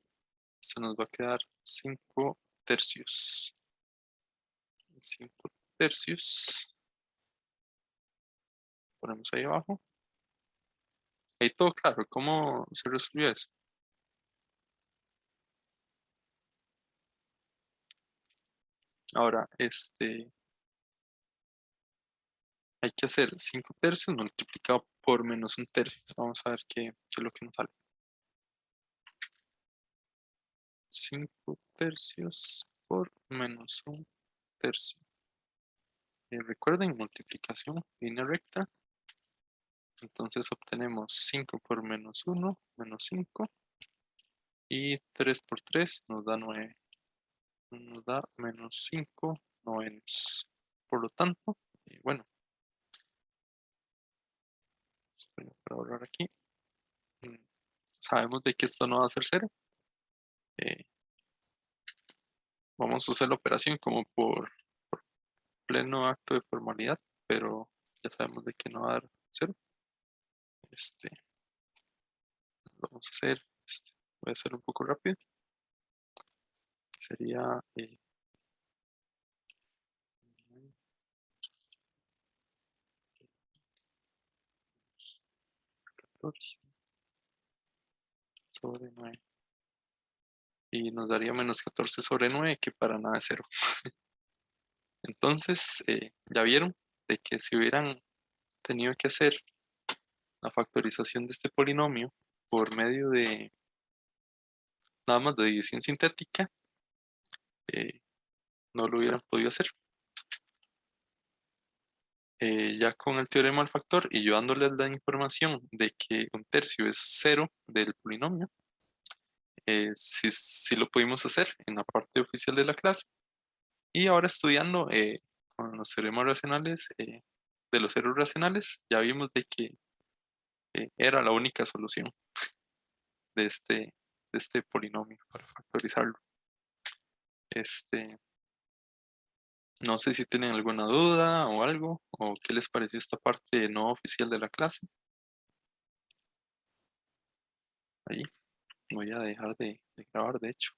esto nos va a quedar 5 tercios. 5 tercios. Ponemos ahí abajo. Ahí todo claro. ¿Cómo se resolvió eso? Ahora, hay que hacer 5 tercios multiplicado por -1 tercio. Vamos a ver qué es lo que nos sale. 5 tercios por -1 tercio. Recuerden, multiplicación, línea recta. Entonces obtenemos 5 por -1, menos 5. Y 3 por 3 nos da 9. Nos da -5 novenos. Por lo tanto, bueno, voy a ahorrar aquí. Sabemos de que esto no va a ser 0. Vamos a hacer la operación como por pleno acto de formalidad, pero ya sabemos de que no va a dar 0. vamos a hacer, voy a hacer un poco rápido. Sería 14 sobre 9. Y nos daría menos 14 sobre 9, que para nada es 0. Entonces, ya vieron de que si hubieran tenido que hacer la factorización de este polinomio por medio de nada más de división sintética, no lo hubieran podido hacer. Ya con el teorema del factor y yo dándoles la información de que 1/3 es 0 del polinomio, sí lo pudimos hacer en la parte oficial de la clase. Y ahora estudiando con los teoremas racionales de los ceros racionales, ya vimos de que era la única solución de este polinomio para factorizarlo. No sé si tienen alguna duda o algo, o qué les pareció esta parte no oficial de la clase. Ahí voy a dejar de grabar, de hecho.